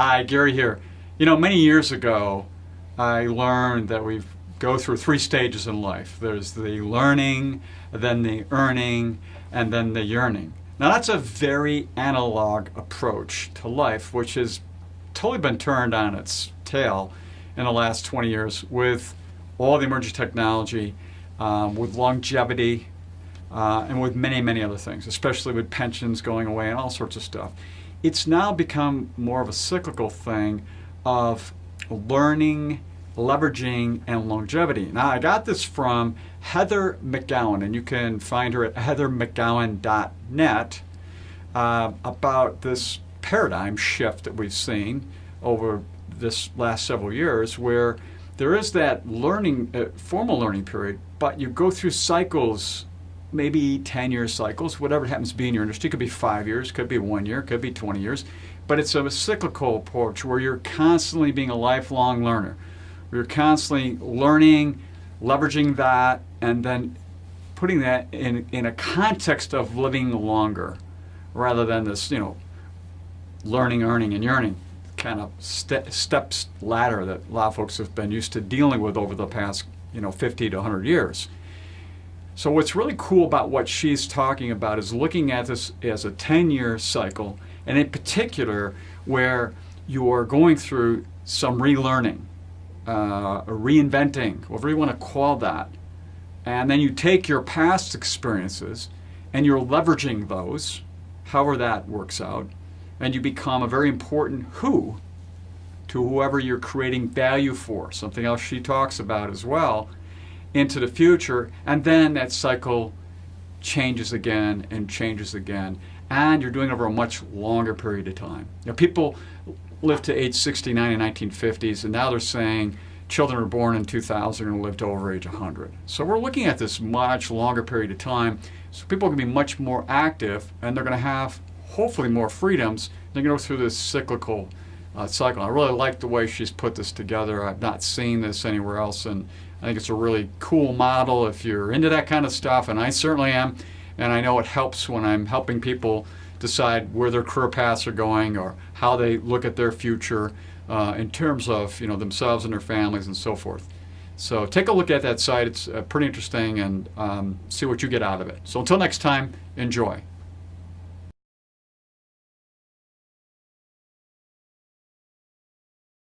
Hi, Gary here. Many years ago, I learned that we go through three stages in life. There's the learning, then the earning, and then the yearning. Now, that's a very analog approach to life, which has totally been turned on its tail in the last 20 years with all the emerging technology, with longevity, and with many, many other things, especially with pensions going away and all sorts of stuff. It's now become more of a cyclical thing of learning, leveraging, and longevity. Now, I got this from Heather McGowan, and you can find her at heathermcgowan.net, about this paradigm shift that we've seen over this last several years, where there is that learning, formal learning period, but you go through cycles, maybe 10-year cycles, whatever it happens to be in your industry. It could be 5 years, could be 1 year, could be 20 years. But it's a cyclical approach where you're constantly being a lifelong learner. You're constantly learning, leveraging that, and then putting that in a context of living longer, rather than this, learning, earning, and yearning kind of steps ladder that a lot of folks have been used to dealing with over the past, 50 to 100 years. So what's really cool about what she's talking about is looking at this as a 10-year cycle, and in particular where you are going through some relearning, reinventing, whatever you want to call that. And then you take your past experiences and you're leveraging those, however that works out, and you become a very important who to whoever you're creating value for, something else she talks about as well, into the future. And then that cycle changes again and changes again, and you're doing it over a much longer period of time. People lived to age 69 in the 1950s, and now they're saying children were born in 2000 are going to live to over age 100. So we're looking at this much longer period of time, so people can be much more active, and they're going to have hopefully more freedoms. They're going to go through this cyclical cycle. I really like the way she's put this together. I've not seen this anywhere else, and I think it's a really cool model if you're into that kind of stuff, and I certainly am. And I know it helps when I'm helping people decide where their career paths are going or how they look at their future in terms of themselves and their families and so forth. So take a look at that site. It's pretty interesting, and see what you get out of it. So until next time, enjoy.